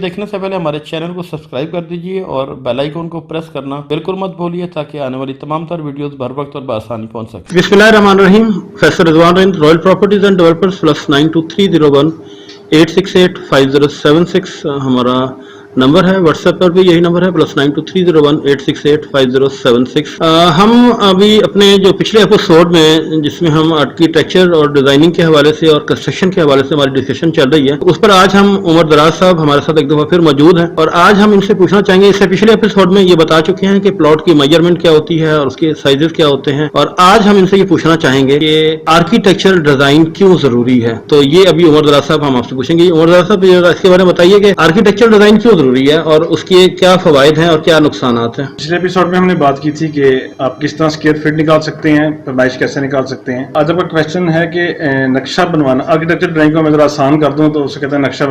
देखने से पहले हमारे चैनल को सब्सक्राइब कर दीजिए और बेल आइकन को प्रेस करना बिल्कुल मत भूलिए ताकि आने वाली तमाम तर वीडियोस बर वक्त और बआसानी पहुंच सके। बिस्मिल्लाहिर्रहमानिर्रहीम। Faisal Rizwan range royal properties and developers +923018685076 हमारा नंबर है। व्हाट्सएप पर भी यही नंबर है +923018685076। हम अभी अपने जो पिछले एपिसोड में जिसमें हम आर्किटेक्चर और डिजाइनिंग के हवाले से और कंस्ट्रक्शन के हवाले से हमारी डिस्कशन चल रही है, उस पर आज हम उमर दराज साहब हमारे साथ एक दफा फिर मौजूद हैं और आज हम इनसे पूछना चाहेंगे। इससे पिछले एपिसोड में ये बता चुके हैं कि प्लॉट की मेजरमेंट क्या होती है और उसके साइजेस क्या होते हैं, और आज हम इनसे ये पूछना चाहेंगे कि आर्किटेक्चरल डिजाइन क्यों जरूरी है। तो ये अभी उमर दराज साहब हम आपसे पूछेंगे। उमर दराज साहब इसके बारे में बताइए कि आर्किटेक्चरल डिजाइन क्यों जरूरी है और उसके क्या फवायद हैं और क्या नुकसान हैं। पिछले एपिसोड में हमने बात की थी कि आप किस तरह स्क्वायर फीट निकाल सकते हैं, पैमाइश कैसे निकाल सकते हैं। आज आपका क्वेश्चन है कि नक्शा बनवाना, आर्किटेक्चर ड्राइंग को मैं जरा आसान कर दूं तो उसे कहते हैं नक्शा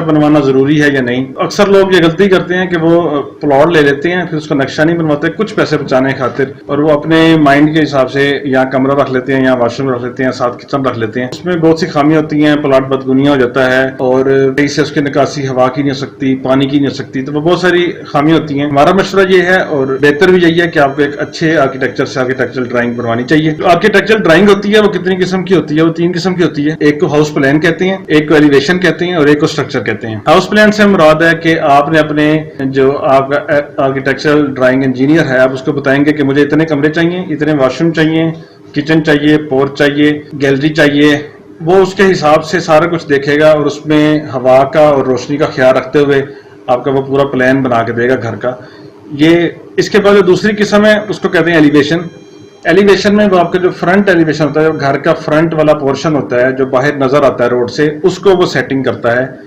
बनवाना जरूरी है या नहीं। अक्सर लोग ये गलती करते हैं कि वो प्लॉट ले लेते हैं, फिर उसका नक्शा नहीं बनवाते कुछ पैसे बचाने खातिर, और वो अपने माइंड के हिसाब से यहाँ कमरा रख लेते हैं, यहाँ वॉशरूम रख लेते हैं, साथ किचन रख लेते हैं। उसमें बहुत सी खामियां होती हैं, प्लॉट बदगुनिया हो जाता है और सही से उसकी निकासी हवा की नहीं हो सकती, पानी की नहीं हो सकती, तो बहुत सारी खामियां होती हैं। हमारा मशवरा ये है और बेहतर भी यही है कि आपको एक अच्छे आर्किटेक्चर से आर्किटेक्चरल ड्राइंग बनवानी चाहिए। तो आर्किटेक्चरल ड्राइंग होती है वो कितनी किस्म की होती है? वो 3 किस्म की होती है। एक को हाउस प्लान कहते हैं, एक को एलिवेशन कहते हैं और एक को स्ट्रक्चर कहते हैं। हाउस प्लान से मुराद है कि आपने अपने जो आपका आर्किटेक्चरल ड्राइंग इंजीनियर है, आप उसको बताएंगे कि मुझे इतने कमरे चाहिए, इतने वॉशरूम चाहिए, किचन चाहिए, पोर्च चाहिए, गैलरी चाहिए। वो उसके हिसाब से सारा कुछ देखेगा और उसमें हवा का और रोशनी का ख्याल रखते हुए आपका वो पूरा प्लान बना के देगा घर का। ये इसके बाद जो दूसरी किस्म है उसको कहते हैं एलिवेशन। एलिवेशन में वो आपका जो फ्रंट एलिवेशन होता है, घर का फ्रंट वाला पोर्शन होता है जो बाहर नजर आता है रोड से, उसको वो सेटिंग करता है।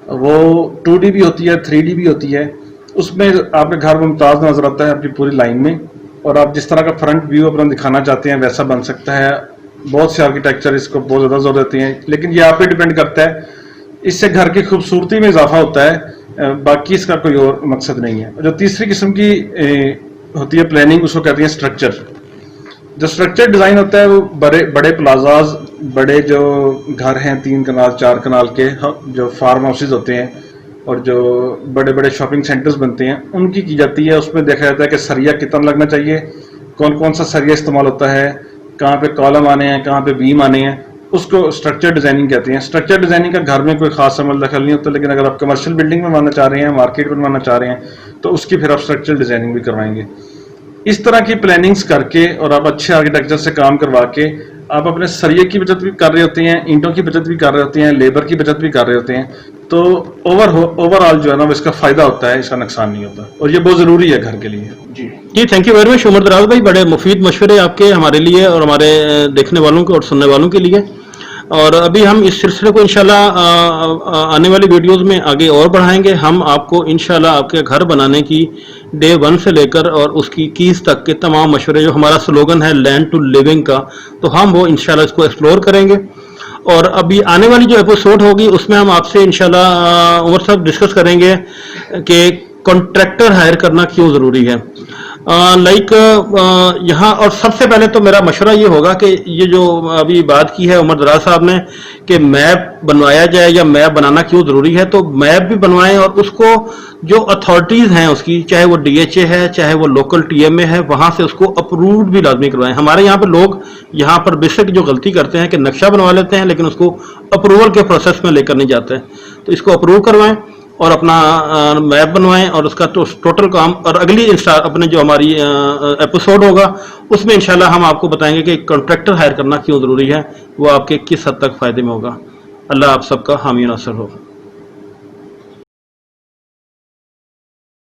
वो 2D भी होती है, 3D भी होती है। उसमें आपके घर मुमताज नजर आता है अपनी पूरी लाइन में, और आप जिस तरह का फ्रंट व्यू अपना दिखाना चाहते हैं वैसा बन सकता है। बहुत से आर्किटेक्चर इसको बहुत ज्यादा जोर देते हैं, लेकिन ये आप पे डिपेंड करता है। इससे घर की खूबसूरती में इजाफा होता है, बाकी इसका कोई और मकसद नहीं है। जो तीसरी किस्म की होती है प्लानिंग, उसको कहते हैं स्ट्रक्चर। जो स्ट्रक्चर डिजाइन होता है वो बड़े प्लाजाज, बड़े जो घर हैं 3 कनाल 4 कनाल के, जो फार्म हाउसेज होते हैं और जो बड़े बड़े शॉपिंग सेंटर्स बनते हैं, उनकी की जाती है। उसमें देखा जाता है कि सरिया कितना लगना चाहिए, कौन कौन सा सरिया इस्तेमाल होता है, कहाँ पे कॉलम आने हैं, कहाँ पे बीम आने हैं, उसको स्ट्रक्चर डिजाइनिंग कहते हैं। स्ट्रक्चर डिजाइनिंग का घर में कोई खास अमल दखल नहीं होता, लेकिन अगर आप कमर्शियल बिल्डिंग बनवाना चाह रहे हैं, मार्केट बनवाना चाह रहे हैं, तो उसकी फिर आप स्ट्रक्चर डिजाइनिंग भी करवाएंगे। इस तरह की प्लानिंग्स करके और आप अच्छे आर्किटेक्चर से काम करवा के आप अपने सरिये की बचत भी कर रहे होते हैं, ईंटों की बचत भी कर रहे होते हैं, लेबर की बचत भी कर रहे होते हैं। तो ओवरऑल जो है ना, इसका फायदा होता है, इसका नुकसान नहीं होता, और ये बहुत जरूरी है घर के लिए। जी, thank you very much Umar Daraz भाई, बड़े मुफीद मशवरे आपके हमारे लिए और हमारे देखने वालों के और सुनने वालों के लिए। और अभी हम इस सिलसिले को इंशाल्लाह आने वाली वीडियोस में आगे और बढ़ाएंगे। हम आपको इंशाल्लाह आपके घर बनाने की डे 1 से लेकर और उसकी कीज तक के तमाम मशवरे, जो हमारा स्लोगन है लैंड टू लिविंग का, तो हम वो इंशाल्लाह इसको एक्सप्लोर करेंगे। और अभी आने वाली जो एपिसोड होगी उसमें हम आपसे इंशाल्लाह उमर साहब डिस्कस करेंगे कि कॉन्ट्रैक्टर हायर करना क्यों ज़रूरी है। यहाँ और सबसे पहले तो मेरा मशवरा ये होगा कि ये जो अभी बात की है उमर दराज साहब ने कि मैप बनवाया जाए या मैप बनाना क्यों ज़रूरी है, तो मैप भी बनवाएं और उसको जो अथॉरिटीज़ हैं उसकी, चाहे वो DHA है, चाहे वो लोकल TMA है, वहाँ से उसको अप्रूव्ड भी लाजमी करवाएं। हमारे यहाँ पर लोग यहाँ पर बेसिक जो गलती करते हैं कि नक्शा बनवा लेते हैं लेकिन उसको अप्रूवल के प्रोसेस में लेकर नहीं जाते, तो इसको अप्रूव करवाएं और अपना मैप बनवाएं और उसका तो टोटल काम। और अगली अपने जो हमारी एपिसोड होगा उसमें इंशाल्लाह हम आपको बताएंगे कि कॉन्ट्रैक्टर हायर करना क्यों ज़रूरी है, वो आपके किस हद तक फ़ायदे में होगा। अल्लाह आप सबका हामी नासर हो।